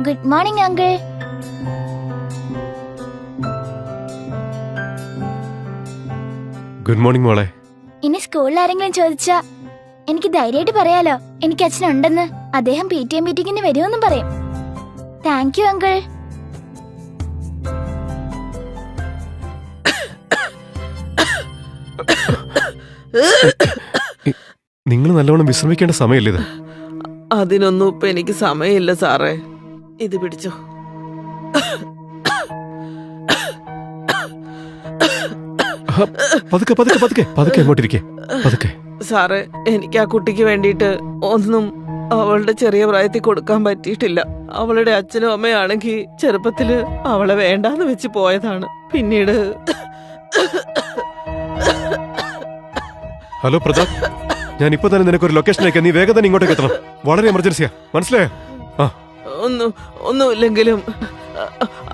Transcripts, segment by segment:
Good morning uncle. Good morning മോളെ. ഇനി സ്കൂളിൽ ആരെങ്കിലും ചോദിച്ചാ എനിക്ക് ധൈര്യമായിട്ട് പറയാലോ എനിക്ക് അച്ഛനുണ്ടെന്ന്. അദ്ദേഹം PTA മീറ്റിംഗിന് വരുമെന്നും പറയും. Thank you uncle. നിങ്ങൾ നല്ലവണ്ണം വിശ്രമിക്കേണ്ട സമയല്ലേ ഇത്? അതിനൊന്നും ഇപ്പൊ എനിക്ക് സമയമില്ല സാറേ. ഇത് പിടിച്ചോ. പതുക്കെ പതുക്കെ പതുക്കെ പതുക്കെ അങ്ങോട്ടിരിക്കെ. പതുക്കെ. സാറേ, എനിക്ക് ആ കുട്ടിക്ക് വേണ്ടിയിട്ട് ഒന്നും അവളുടെ ചെറിയ പ്രായത്തിൽ കൊടുക്കാൻ പറ്റിയിട്ടില്ല. അവളുടെ അച്ഛനും അമ്മയാണെങ്കിൽ ചെറുപ്പത്തില് അവളെ വേണ്ടാന്ന് വെച്ച് പോയതാണ്. പിന്നീട് ഹലോ പ്രതാപ്, ഞാൻ ഇപ്പൊ തന്നെ നിനക്കൊരു ലൊക്കേഷൻ അയക്കാം. നീ വേഗം തന്നെ ഇങ്ങോട്ടേക്ക് എത്തണം. വളരെ എമർജൻസിയാ, മനസ്സിലായോ? ആ, ഒന്നുമില്ലെങ്കിലും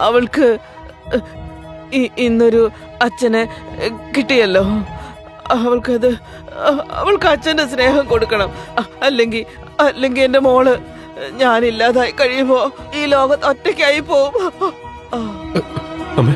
അവൾക്ക് ഇന്നൊരു അച്ഛനെ കിട്ടിയല്ലോ. അവൾക്ക് അച്ഛന്റെ സ്നേഹം കൊടുക്കണം. അല്ലെങ്കിൽ എന്റെ മോള് ഞാനില്ലാതായി കഴിയുമ്പോ ഈ ലോകത്ത് ഒറ്റയ്ക്കായി പോവും. അമ്മേ